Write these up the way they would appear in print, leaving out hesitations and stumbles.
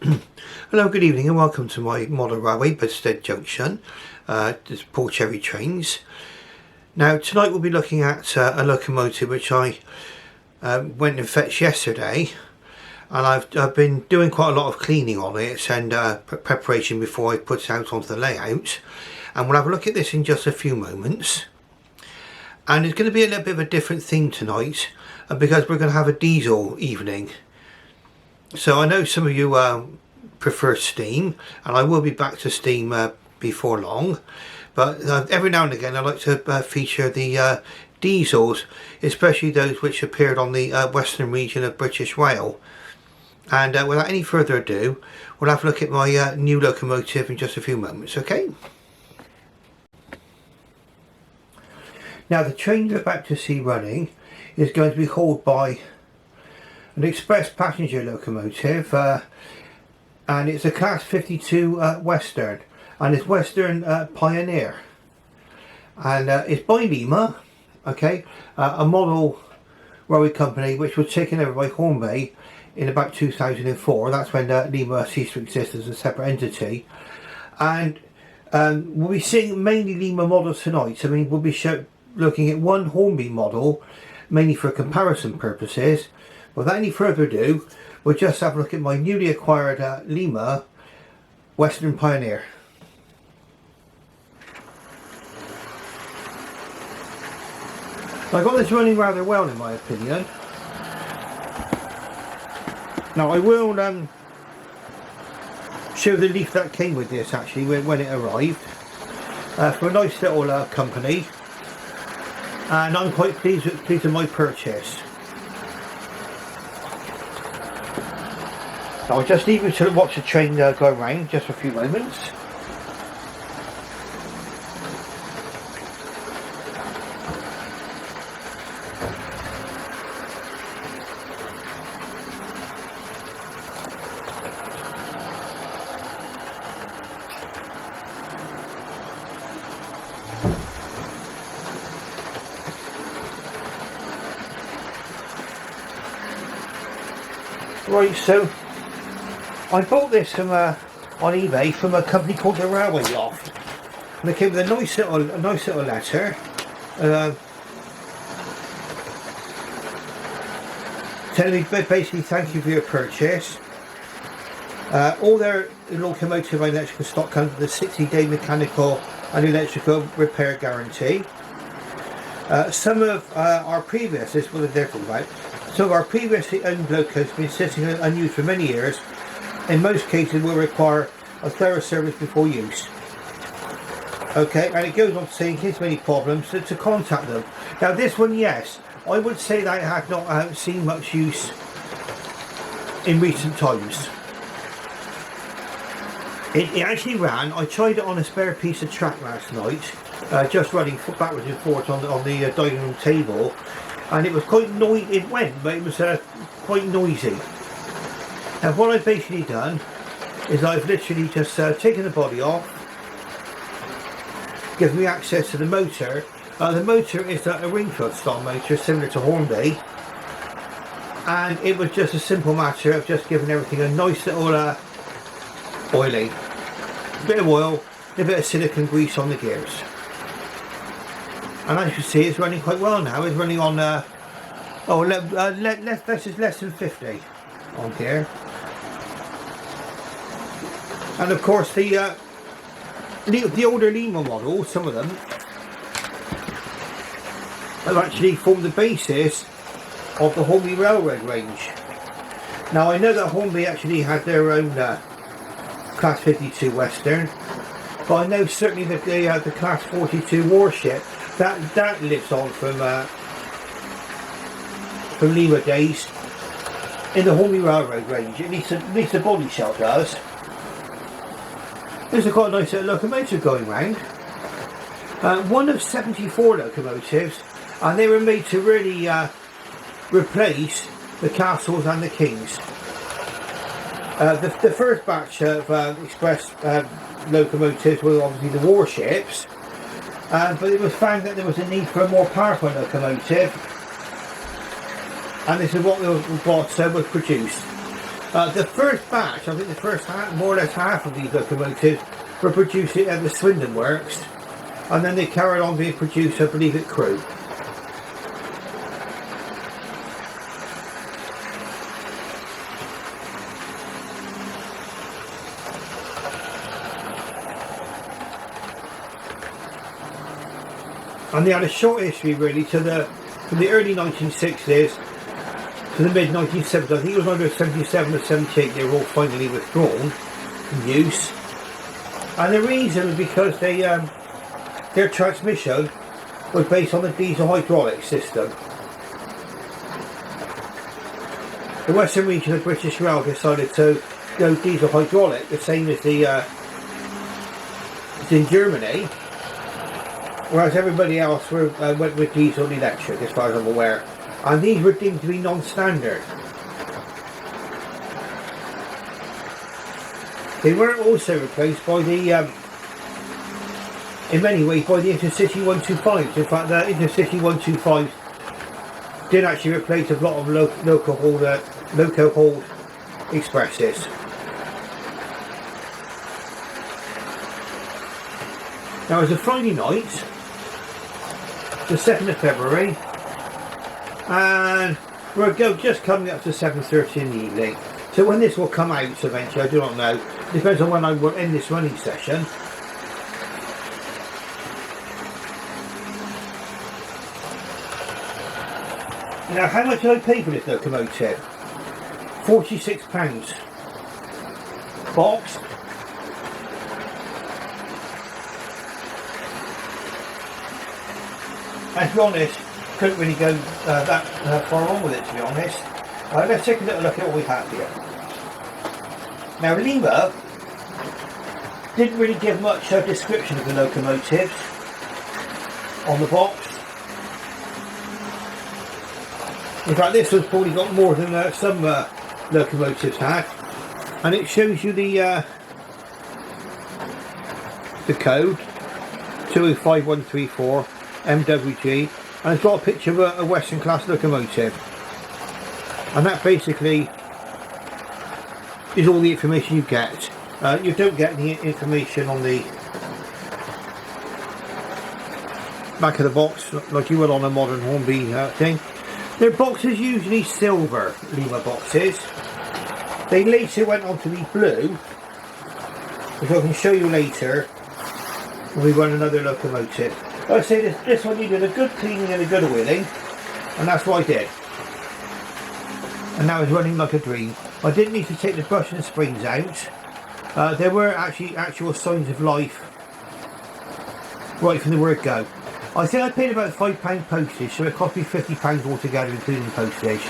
Hello, good evening and welcome to my model railway, Bedstead Junction. This Paul Cherry trains. Now tonight we'll be looking at a locomotive which I went and fetched yesterday, and I've been doing quite a lot of cleaning on it and preparation before I put it out onto the layout, and we'll have a look at this in just a few moments. And it's going to be a little bit of a different theme tonight because we're going to have a diesel evening. So I know some of you prefer steam, and I will be back to steam before long, but every now and again I like to feature the diesels, especially those which appeared on the western region of British Rail. And without any further ado, we'll have a look at my new locomotive in just a few moments, okay? Now the train you're about to see running is going to be hauled by an express passenger locomotive, and it's a Class 52 Western, and it's Western Pioneer, and it's by Lima, okay, a model railway company which was taken over by Hornby in about 2004. That's when Lima ceased to exist as a separate entity, and we'll be seeing mainly Lima models tonight. I mean, we'll be looking at one Hornby model, mainly for comparison purposes. Without any further ado, we'll just have a look at my newly acquired Lima Western Pioneer. I got this running rather well in my opinion. Now I will show the leaf that came with this actually when it arrived, for a nice little company, and I'm quite pleased with my purchase. I'll just leave you to watch the train go around just for a few moments. Right, so I bought this from on eBay from a company called the Railway Loft, and they came with a nice little letter telling me basically thank you for your purchase. All their locomotive and electrical stock comes with a 60-day mechanical and electrical repair guarantee. Some of our previous, this is what they're talking about, some of our previously owned locos have been sitting unused for many years. In most cases will require a thorough service before use. Okay, and it goes on to say in case of any problems to contact them. Now this one, yes, I would say that it had not seen much use in recent times. It actually ran, I tried it on a spare piece of track last night, just running backwards and forwards on the dining room table, and it was quite noisy. It went, but it was quite noisy. Now what I've basically done is I've literally just taken the body off, given me access to the motor. The motor is a Ringfield style motor similar to Hornby, and it was just a simple matter of just giving everything a nice little oiling. A bit of oil, a bit of silicone grease on the gears. And as you can see, it's running quite well now. It's running on less than 50 on gear. And of course the older Lima models, some of them, have actually formed the basis of the Hornby Railroad range. Now I know that Hornby actually had their own Class 52 Western, but I know certainly that the Class 42 warship, that lives on from Lima days in the Hornby Railroad range. At least the body shell does. There's quite a nice locomotive going round. One of 74 locomotives, and they were made to really replace the Castles and the Kings. The first batch of express locomotives were obviously the warships, but it was found that there was a need for a more powerful locomotive, and this is what was produced. The first batch, I think the first half, more or less half of these locomotives were produced at the Swindon Works, and then they carried on being produced, I believe, at Crewe. And they had a short history really from the early 1960s to the mid 1970s. I think it was either 77 or 78 they were all finally withdrawn from use. And the reason was because their transmission was based on the diesel hydraulic system. The Western region of British Rail decided to go diesel hydraulic, the same as it's in Germany. Whereas everybody else went with diesel and electric, as far as I'm aware. And these were deemed to be non-standard. They were also replaced by in many ways, by the Intercity 125s. In fact, the Intercity 125s did actually replace a lot of local hauled expresses. Now, it was a Friday night, the 2nd of February, and we're just coming up to 7:30 in the evening. So when this will come out eventually, I do not know. It depends on when I will end this running session. Now, how much did I pay for this locomotive? £46. Boxed. And to be honest, couldn't really go that far on with it, to be honest. Let's take a little look at what we have here. Now, Lima didn't really give much description of the locomotives on the box. In fact, this one's probably got more than some locomotives had, and it shows you the code 205134 MWG, and it's got a picture of a Western Class locomotive, and that basically is all the information you get. You don't get any information on the back of the box like you would on a modern Hornby thing. Their boxes usually silver, Lima boxes. They later went on to be blue, which I can show you later when we run another locomotive. I say this one needed a good cleaning and a good oiling, and that's what I did. And now it's running like a dream. I didn't need to take the brush and springs out. There were actually actual signs of life right from the word go. I think I paid about £5 postage, so it cost me £50 altogether, including postage.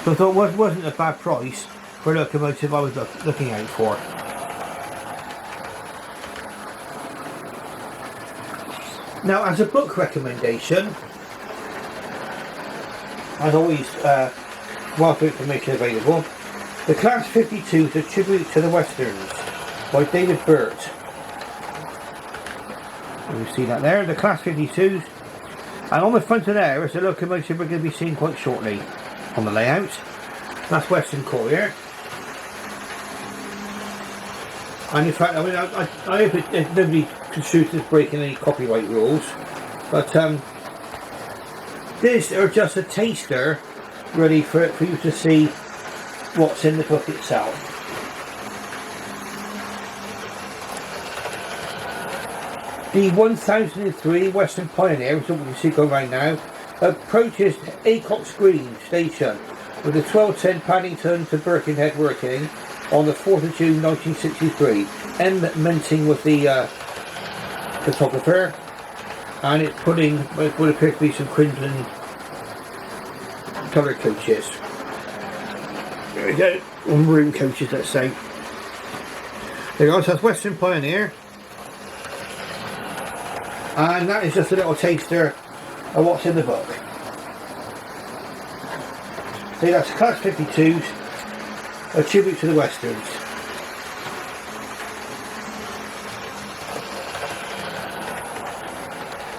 So I thought it wasn't a bad price for a locomotive I was looking out for. Now, as a book recommendation, as always, wealth of information available. The Class 52 is a tribute to the Westerns by David Burt. You see that there, the Class 52s, and on the front of there is a locomotive we're going to be seeing quite shortly on the layout. That's Western Courier. And in fact, I mean, I hope nobody construes this breaking any copyright rules, but these are just a taster, really, for you to see what's in the book itself. The 1003 Western Pioneer, which is what you see going around now, approaches Acox Green Station with the 1210 Paddington to Birkenhead working on the 4th of June 1963. M. Menting was the photographer, and it's putting what would appear to be some crimson colour coaches. There we go, maroon coaches, let's say. There you go, so that's Western Pioneer. And that is just a little taster of what's in the book. See, that's Class 52s, a tribute to the Westerns.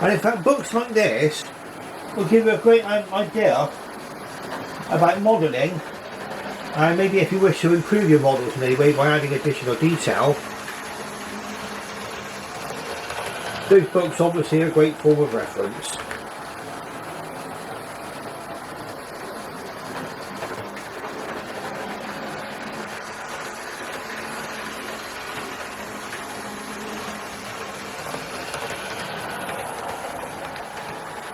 And in fact, books like this will give you a great idea about modelling and maybe if you wish to improve your models in any way by adding additional detail, those books obviously are a great form of reference.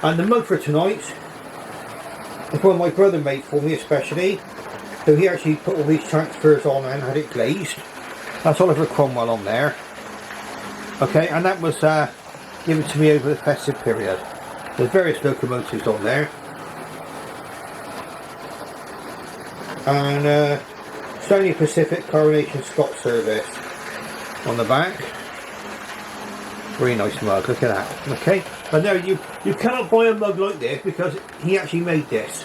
And the mug for tonight is one my brother made for me especially, so he actually put all these transfers on and had it glazed. That's Oliver Cromwell on there. Okay, and that was given to me over the festive period. There's various locomotives on there. And Stony Pacific Coronation Scott Service on the back. Very nice mug, look at that. Okay, and there you cannot buy a mug like this because he actually made this.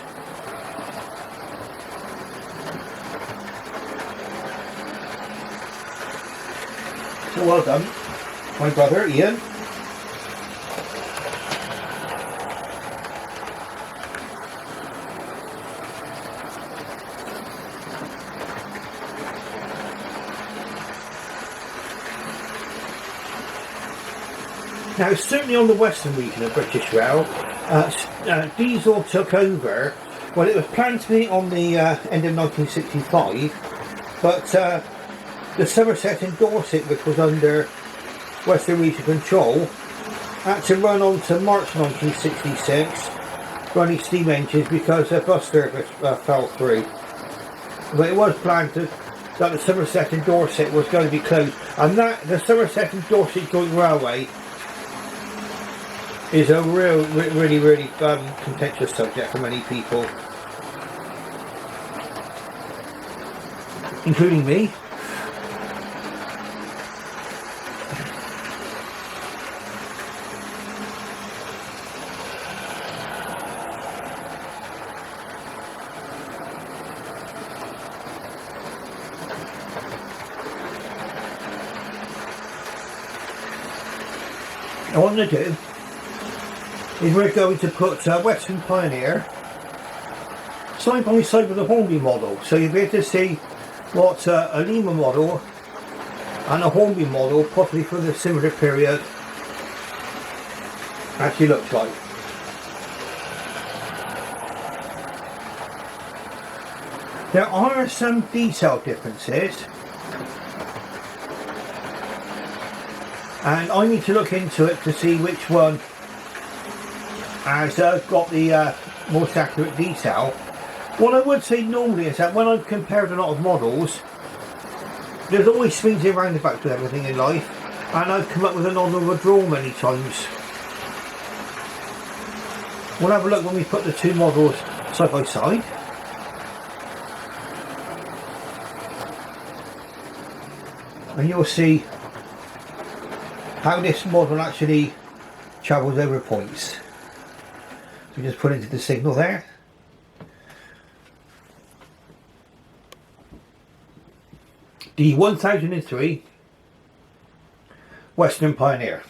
So well done, my brother Ian. Now, certainly on the western region of British Rail, diesel took over. Well, it was planned to be on the end of 1965, but the Somerset and Dorset, which was under Western Region control, had to run on to March 1966, running steam engines because their bus service fell through. But it was planned that the Somerset and Dorset was going to be closed, and that the Somerset and Dorset Joint Railway is a really contentious subject for many people, including me. Now what I'm going to do is we're going to put Western Pioneer side by side with the Hornby model, so you'll be able to see what a Lima model and a Hornby model, possibly for the similar period, actually looks like. There are some detail differences, and I need to look into it to see which one has got the most accurate detail. What I would say normally is that when I've compared a lot of models, there's always swings and roundabouts with everything in life, and I've come up with an odd or a draw many times. We'll have a look when we put the two models side by side. And you'll see how this model actually travels over points. So we just put into the signal there. The 1003 Western Pioneer.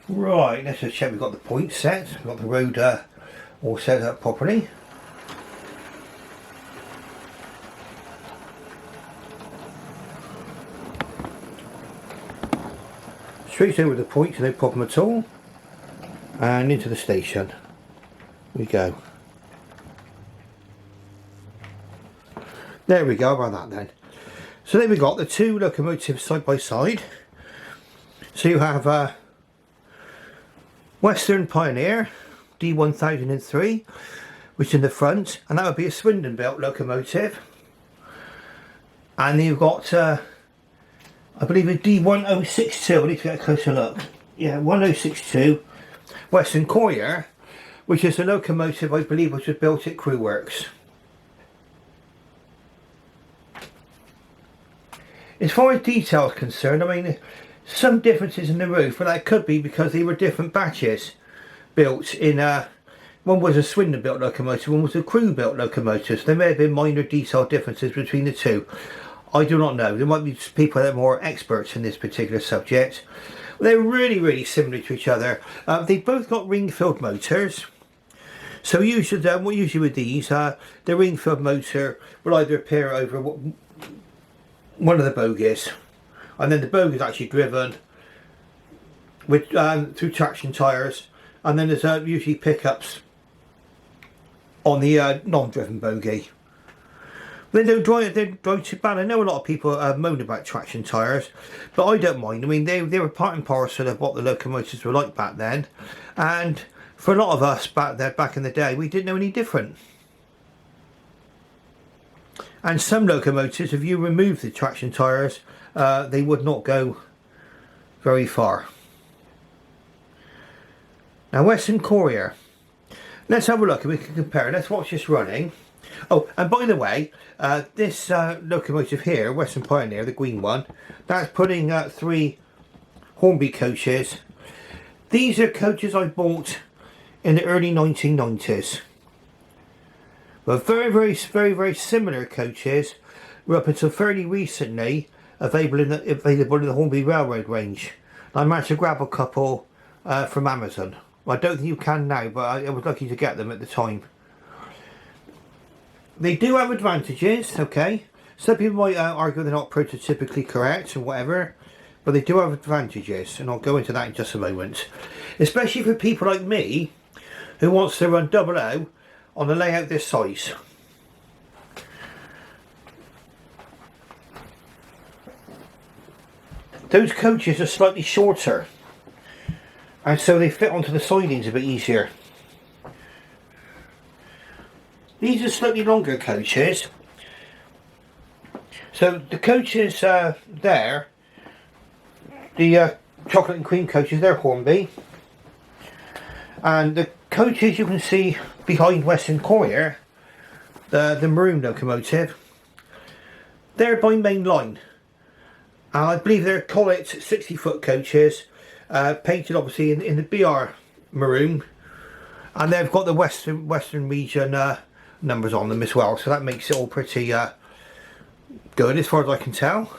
Right, let's just check we've got the points set, we've got the road all set up properly. Straight over the points, no problem at all, and into the station we go. There we go, about that then. So there we got the two locomotives side by side. So you have Western Pioneer D1003, which is in the front, and that would be a Swindon built locomotive. And you've got I believe a D1062, I need to get a closer look. Yeah, 1062 Western Courier, which is a locomotive I believe which was built at Crew Works. As far as detail is concerned, I mean, some differences in the roof, but that could be because they were different batches built in one was a Swindon built locomotive, one was a crew built locomotive. So there may have been minor detail differences between the two. I do not know. There might be people that are more experts in this particular subject. They're really similar to each other. They've both got ring-filled motors. So usually with these, the ring-filled motor will either appear over one of the bogies, and then the bogie is actually driven with through traction tyres, and then there's usually pickups on the non-driven bogie. They don't drive too bad. I know a lot of people moan about traction tyres, but I don't mind. I mean, they were part and parcel of what the locomotives were like back then, and for a lot of us back in the day, we didn't know any different. And some locomotives, if you remove the traction tyres, they would not go very far. Now, Western Courier. Let's have a look and we can compare. Let's watch this running. Oh, and by the way, this locomotive here, Western Pioneer, the green one, that's putting 3 Hornby coaches. These are coaches I bought in the early 1990s. But very similar coaches were up until fairly recently available in the Hornby Railroad range. I managed to grab a couple from Amazon. I don't think you can now, but I was lucky to get them at the time. They do have advantages, okay? Some people might argue they're not prototypically correct or whatever, but they do have advantages, and I'll go into that in just a moment. Especially for people like me, who wants to run 00 on a layout this size. Those coaches are slightly shorter, and so they fit onto the sidings a bit easier. These are slightly longer coaches. So the coaches there, the chocolate and cream coaches, they're Hornby. And the coaches you can see behind Western Courier, the maroon locomotive, they're by main line. And I believe they're Collett 60-foot coaches, painted obviously in the BR maroon. And they've got the Western region numbers on them as well, so that makes it all pretty good as far as I can tell.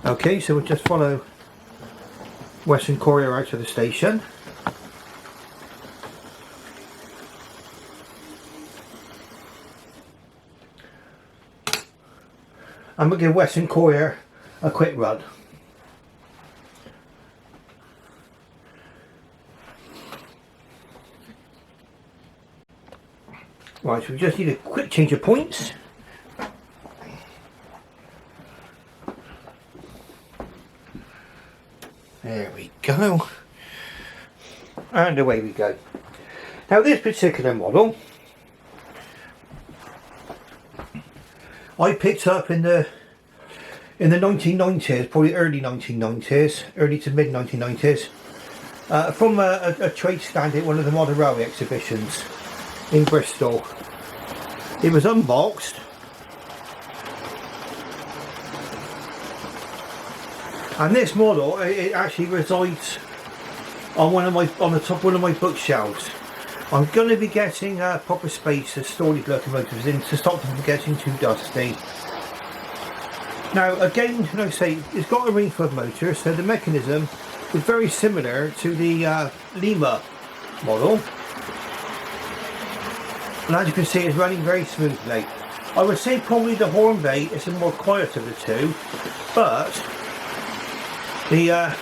Okay, so we'll just follow Western Courier out to the station. And we'll give Western Courier a quick run. Right, so we just need a quick change of points. There we go. And away we go. Now this particular model I picked up in the 1990s, probably early 1990s, early to mid 1990s, from a trade stand at one of the Modern Railway exhibitions in Bristol. It was unboxed, and this model it actually resides on the top of one of my bookshelves. I'm going to be getting proper space to store these locomotives in to stop them from getting too dusty. Now again, like I say, it's got a ring-filled motor, so the mechanism is very similar to the Lima model. And as you can see, it's running very smoothly. I would say probably the Hornby is the more quiet of the two, but the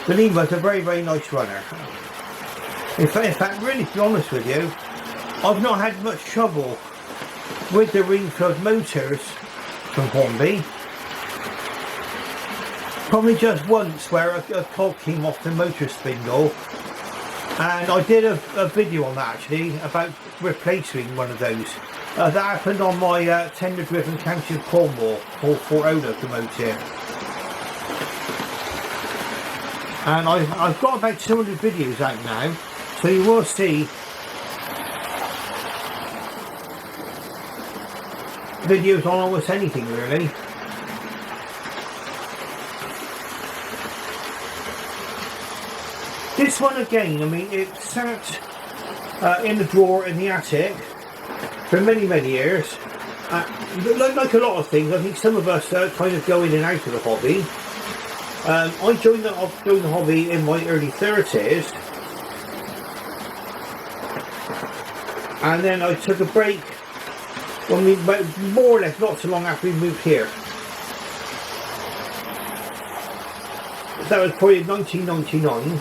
Lima is a very nice runner. In fact, really, to be honest with you, I've not had much trouble with the ring-filled motors from Hornby. Probably just once where a cog came off the motor spindle, and I did a video on that actually about replacing one of those. That happened on my tender-driven County of Cornwall 440 locomotive. And I've got about 200 videos out now, so you will see videos on almost anything really. This one again, I mean, it sat in the drawer in the attic for many years. Like a lot of things, I think some of us kind of go in and out of the hobby. I joined the hobby in my early 30s, and then I took a break when we, more or less not so long after we moved here. That was probably 1999.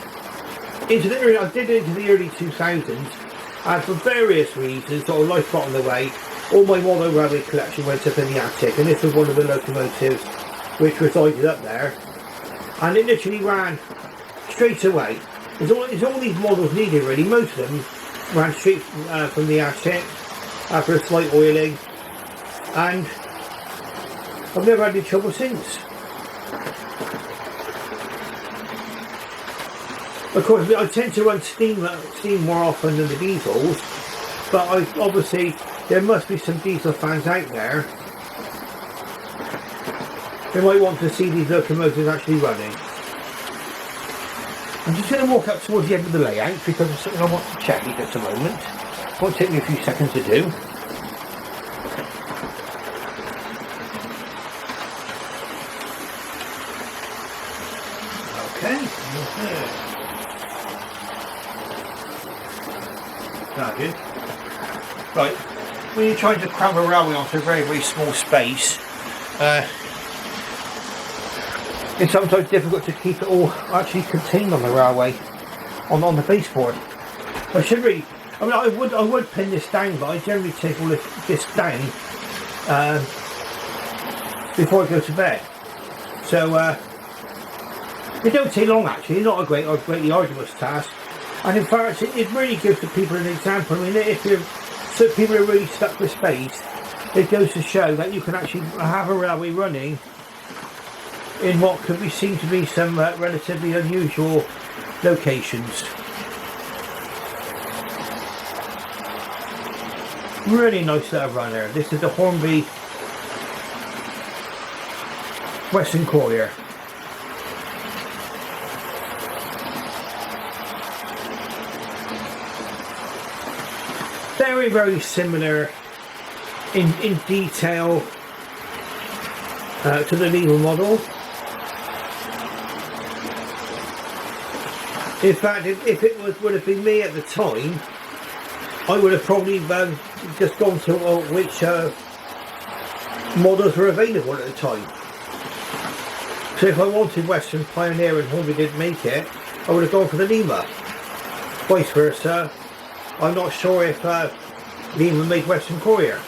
I did it into the early 2000s, and for various reasons, sort of life got in the way. All my model railway collection went up in the attic, and this was one of the locomotives which resided up there. And it literally ran straight away. It's all these models needed really. Most of them ran straight from the attic after a slight oiling, and I've never had any trouble since. Of course, I tend to run steam more often than the diesels, but obviously there must be some diesel fans out there who might want to see these locomotives actually running. I'm just going to walk up towards the end of the layout because there's something I want to check at just a moment. It won't take me a few seconds to do. Okay. Good. Right, when you're trying to cram a railway onto a very small space, it's sometimes difficult to keep it all actually contained on the railway, on the baseboard. I would pin this down, but I generally take all this down before I go to bed. So it don't take long actually. It's not a greatly arduous task. And in fact, it really gives the people an example. I mean, if people are really stuck with space, it goes to show that you can actually have a railway running in what could be seen to be some relatively unusual locations. Really nice little runner. This is the Hornby Western Courier. Very similar in detail to the Lima model. In fact, if it would have been me at the time, I would have probably just gone to which models were available at the time. So if I wanted Western Pioneer and Hornby didn't make it, I would have gone for the Lima. Vice versa. I'm not sure if Lima made Western Courier.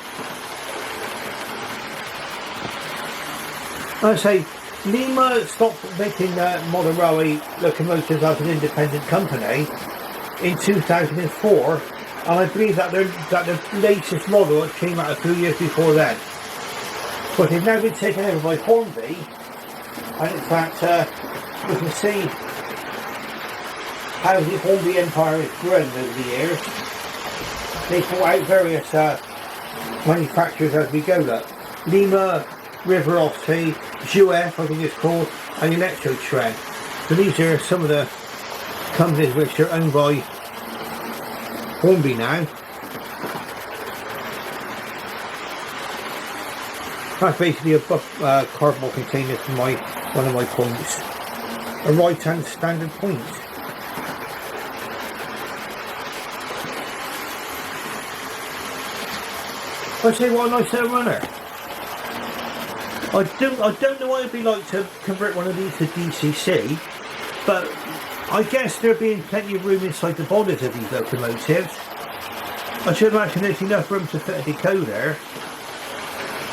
I say Lima stopped making modern railway locomotives as an independent company in 2004, and I believe that the latest model came out a few years before then. But they've now been taken over by Hornby, and in fact you can see how the Hornby empire has grown over the years. They bought out various manufacturers as we go up. Lima, Riverosity, Juef, I think it's called, and Electro Tren. So these are some of the companies which are owned by Hornby now. That's basically a cardboard container for one of my points. A right-hand standard point. I say, what a nice little runner. I don't know what it'd be like to convert one of these to DCC, but I guess there being plenty of room inside the bodies of these locomotives, I should imagine there's enough room to fit a decoder.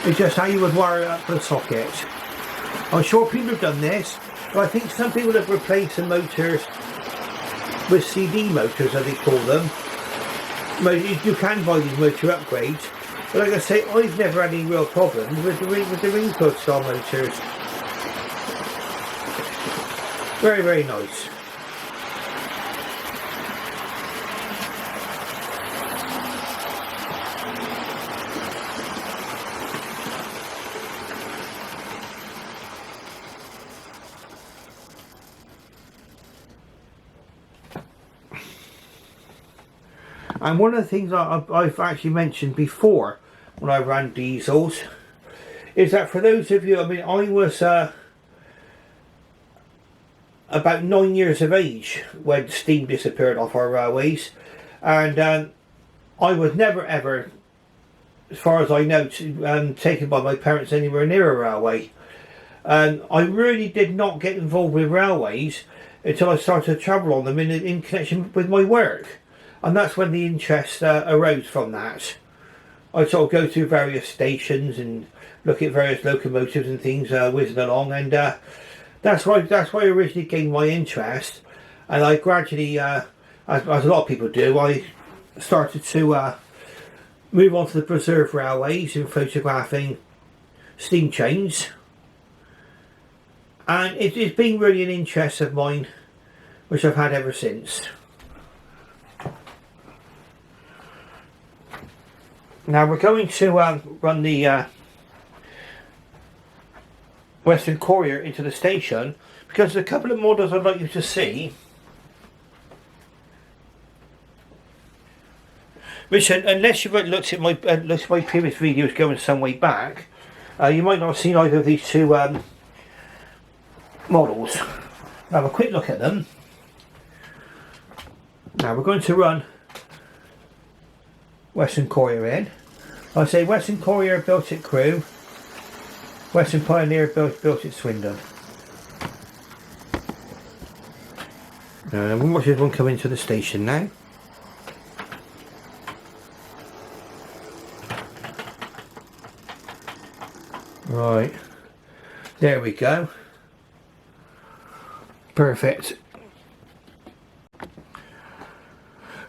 It's just how you would wire it up for a socket. I'm sure people have done this, but I think some people have replaced the motors with CD motors, as they call them. You can buy these motor upgrades. But like I say, I've never had any real problems with the ring cord style motors. Very nice. And one of the things I've actually mentioned before when I ran diesels is that for those of you, I mean, I was about 9 years of age when steam disappeared off our railways, and I was never ever, as far as I know, taken by my parents anywhere near a railway. And I really did not get involved with railways until I started to travel on them in connection with my work. And that's when the interest arose from that. I sort of go through various stations and look at various locomotives and things whizzing along, and that's why I originally gained my interest. And I gradually, as a lot of people do, I started to move on to the preserved railways and photographing steam trains. And it's been really an interest of mine, which I've had ever since. Now we're going to run the Western Courier into the station, because there's a couple of models I'd like you to see, which, unless you've looked at my previous videos going some way back, you might not have seen either of these two models. Have a quick look at them. Now we're going to run Western Courier in. I say Western Courier built at Crewe, Western Pioneer built at Swindon. We'll watch this one come into the station now. Right, there we go. Perfect.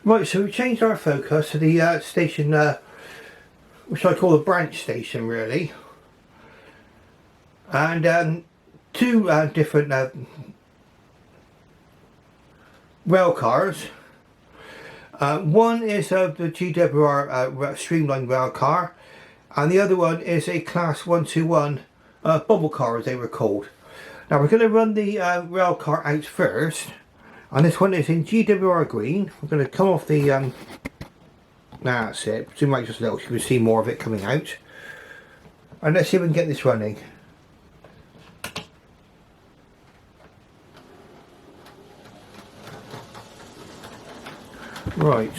Right, so we changed our focus to the station, which I call a branch station, really. And two different rail cars. One is the GWR streamlined rail car, and the other one is a Class 121 bubble car, as they were called. Now we're going to run the rail car out first, and this one is in GWR green. We're going to come off the that's it. Zoom out just a little so you can see more of it coming out. And let's see if we can get this running. Right,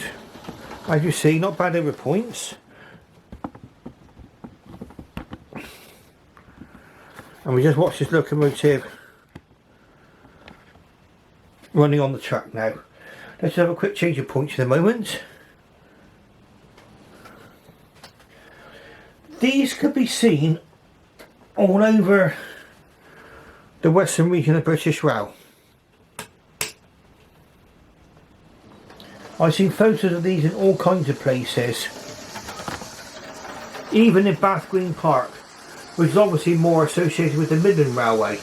as you see, not bad over points. And we just watch this locomotive running on the track now. Let's have a quick change of points in a moment. These could be seen all over the western region of British Rail. I've seen photos of these in all kinds of places, even in Bath Green Park, which is obviously more associated with the Midland Railway.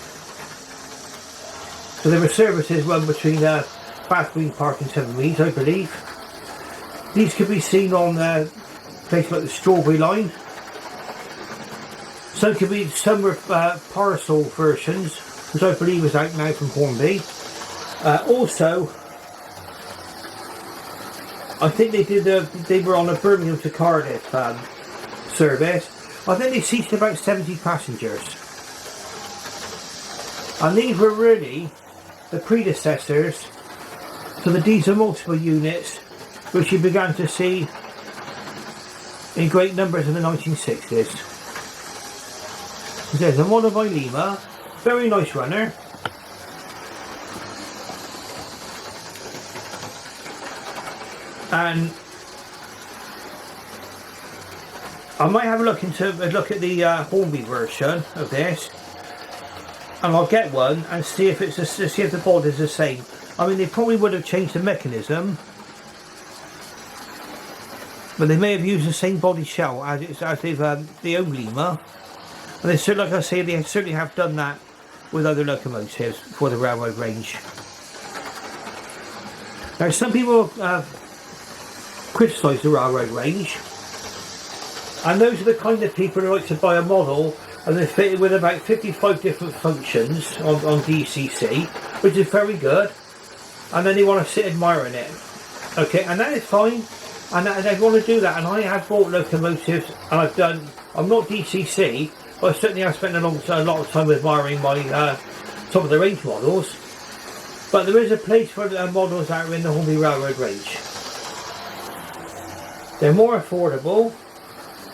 So there were services run between Bath Green Park and Seven Meads, I believe. These could be seen on places like the Strawberry Line. Some were parcel versions, which I believe is out now from Hornby. Also, I think they were on a Birmingham to Cardiff service. I think they seated about 70 passengers. And these were really the predecessors to the diesel multiple units, which you began to see in great numbers in the 1960s. There's a model by Lima, very nice runner. And I might have a look at the Hornby version of this, and I'll get one and see if the bod is the same. I mean, they probably would have changed the mechanism, but they may have used the same body shell as they've the old Lima. And they certainly, like I say, they certainly have done that with other locomotives for the railroad range. Now, some people criticise the railroad range, and those are the kind of people who like to buy a model and they fit it with about 55 different functions on DCC, which is very good, and then they want to sit admiring it. Okay, and that is fine. and they want to do that. And I have bought locomotives, and I'm not DCC, but I certainly have spent a lot of time admiring my top of the range models. But there is a place for models out in the Hornby Railroad range. They're more affordable,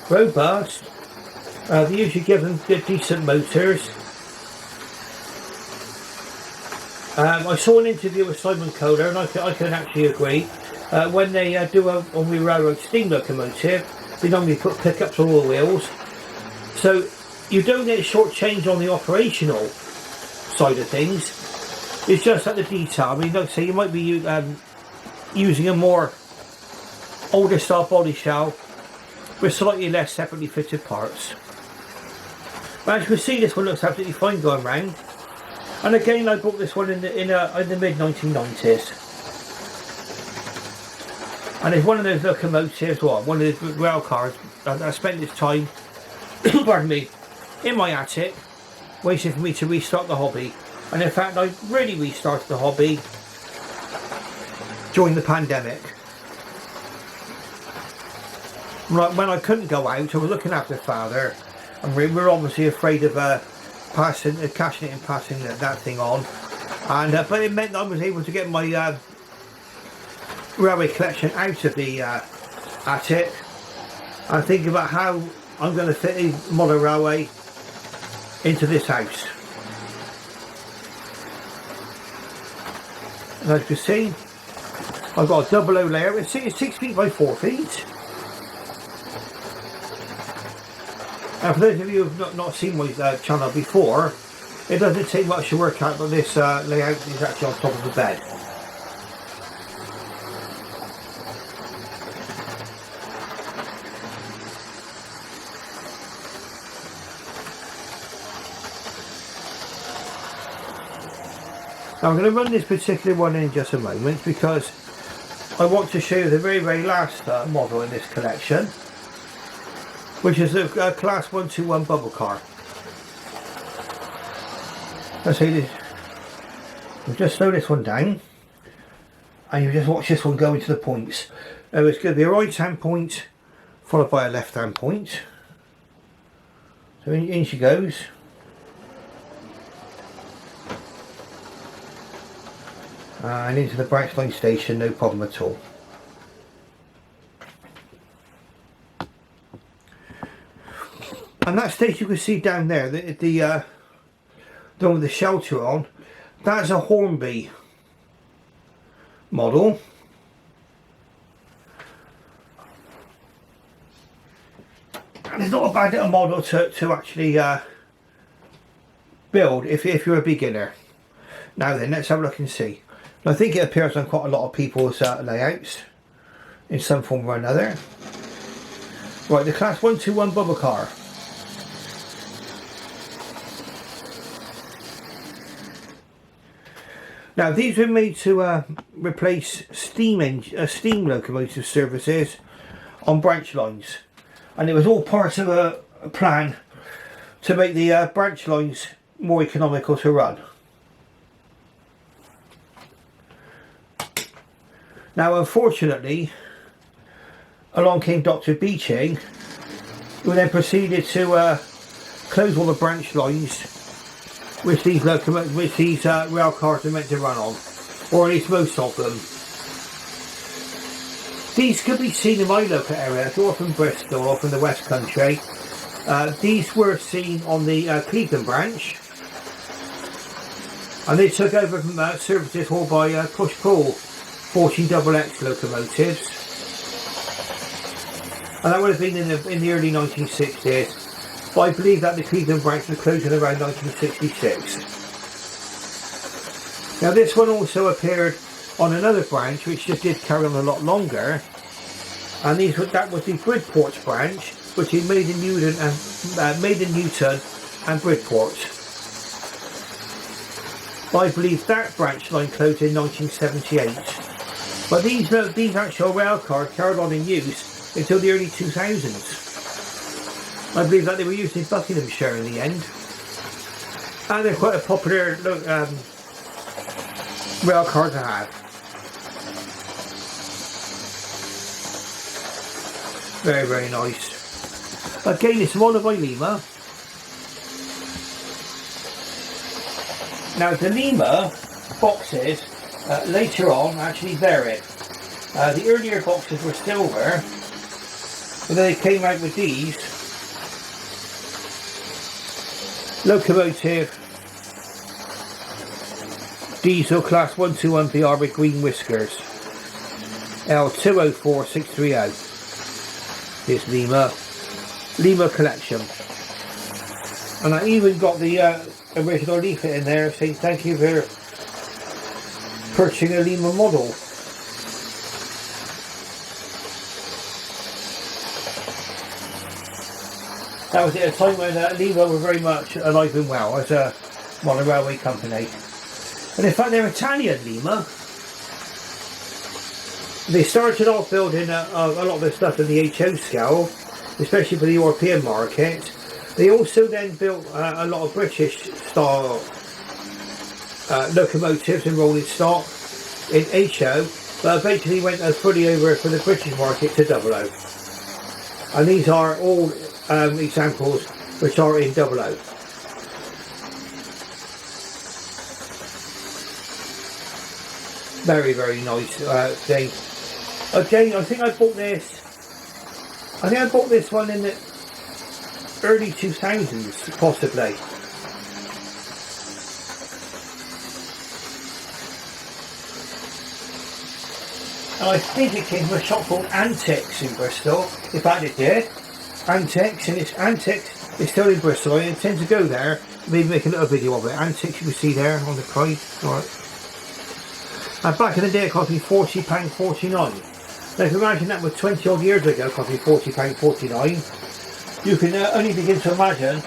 robust. They usually give them good, decent motors. I saw an interview with Simon Kohler, and I can actually agree. When they do a Hornby Railroad steam locomotive, they normally put pickups on all wheels. So you don't get short-changed on the operational side of things. It's just at the detail. I mean, like I say, you might be using a more older style body shell with slightly less separately fitted parts. But as you can see, this one looks absolutely fine going round. And again, I bought this one in the mid 1990s. And it's one of those locomotives, one of those rail cars. I spent this time, pardon me, in my attic, waiting for me to restart the hobby. And in fact, I really restarted the hobby during the pandemic. When I couldn't go out, I was looking after father, and we were obviously afraid of cashing it and passing that thing on. And but it meant I was able to get my railway collection out of the attic and think about how I'm going to fit a modern railway into this house. As you can see, I've got a double O layer. It's 6 feet by 4 feet. And for those of you who have not seen my channel before, it doesn't take much to work out that this layout is actually on top of the bed. Now I'm going to run this particular one in just a moment because I want to show you the very, very last model in this collection, which is a Class 121 bubble car. Let's see this. We'll just slow this one down and you just watch this one go into the points. It's going to be a right hand point followed by a left hand point. So in she goes. And into the branch line station, no problem at all. And that station you can see down there, the one with the shelter on, that's a Hornby model. And it's not a bad little model to actually build if you're a beginner. Now then, let's have a look and see. I think it appears on quite a lot of people's layouts in some form or another. Right, the Class 121 bubble car. Now these were made to replace steam locomotive services on branch lines, and it was all part of a plan to make the branch lines more economical to run. Now unfortunately, along came Dr. Beeching, who then proceeded to close all the branch lines which these rail cars are meant to run on, or at least most of them. These could be seen in my local area. If you're from Bristol or from the West Country, these were seen on the Cleveland branch, and they took over from services hauled by push-pull 14XX locomotives, and that would have been in the early 1960s. But I believe that the Cleveland branch was closed in around 1966. Now this one also appeared on another branch which just did carry on a lot longer, and that was the Bridport branch, which is made in Newton and Bridport. I believe that branch line closed in 1978. But these actual rail cars carried on in use until the early 2000s. I believe that they were used in Buckinghamshire in the end. And they're quite a popular rail car to have. Very, very nice. Again, it's modeled by Lima. Now the Lima boxes later on actually varied. The earlier boxes were silver, but then they came out with these locomotive diesel class 121BR with green whiskers, L204630. This Lima collection, and I even got the original leaflet in there saying thank you for purchasing a Lima model. That was at a time when Lima were very much alive and well as a modern railway company. And in fact they're Italian, Lima. They started off building a lot of their stuff in the HO scale, especially for the European market. They also then built a lot of British style locomotives in rolling stock in HO, but eventually went fully over for the British market to 00. And these are all examples which are in 00. Very, very nice thing. Again, I think I bought this one in the early 2000s, possibly. And I think it came from a shop called Antics in Bristol. In fact it did. Antics, and it's Antics, it's still in Bristol. I intend to go there, maybe make a little video of it. Antics, you can see there on the price. Alright. And back in the day it cost me £40.49. Now if you imagine that was 20 odd years ago, it cost me £40.49. You can only begin to imagine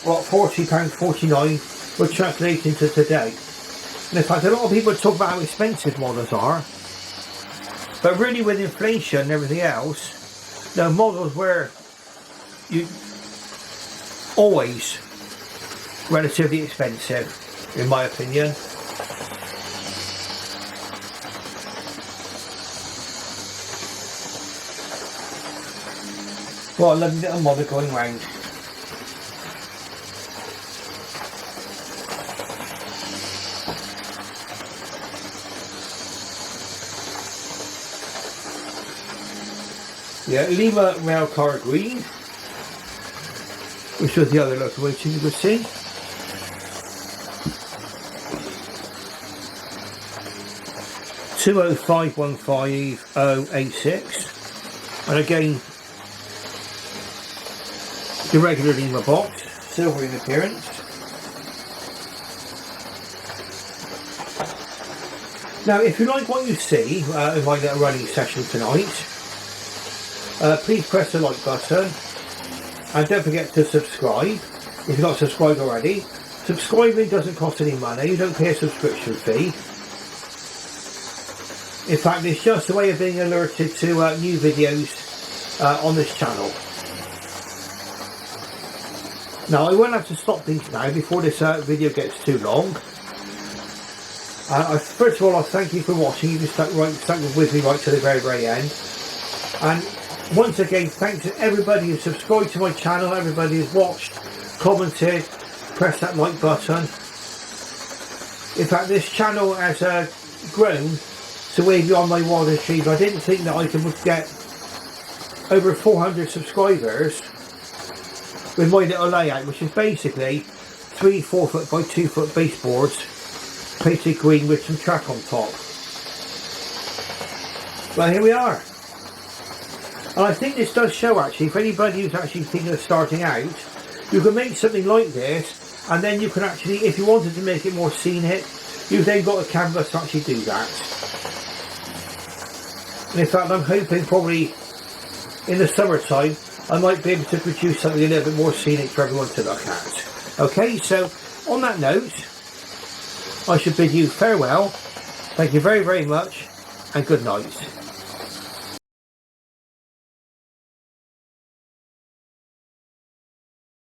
what £40.49 would translate into today. And in fact a lot of people talk about how expensive models are, but really with inflation and everything else, the models were always relatively expensive, in my opinion. What a lovely little model going round. Yeah, Lima Railcar green, which was the other locomotive you could see. (20515086), and again the regular Lima box, silver in appearance. Now, if you like what you see in my little running session tonight, please press the like button and don't forget to subscribe if you're not subscribed already. Subscribing doesn't cost any money, you don't pay a subscription fee. In fact, it's just a way of being alerted to new videos on this channel. Now I will have to stop things now before this video gets too long. First of all, I'll thank you for watching. You stuck with me right to the very, very end. And once again, thanks to everybody who subscribed to my channel, everybody who's watched, commented, pressed that like button. In fact, this channel has grown to way beyond my wildest dreams. I didn't think that I could get over 400 subscribers with my little layout, which is basically 3 4-foot by 2-foot baseboards painted green with some track on top. But here we are. And I think this does show, actually, for anybody who's actually thinking of starting out, you can make something like this, and then you can actually, if you wanted to make it more scenic, you've then got a canvas to actually do that. And in fact, I'm hoping probably in the summertime I might be able to produce something a little bit more scenic for everyone to look at. Okay, so on that note, I should bid you farewell. Thank you very, very much, and good night.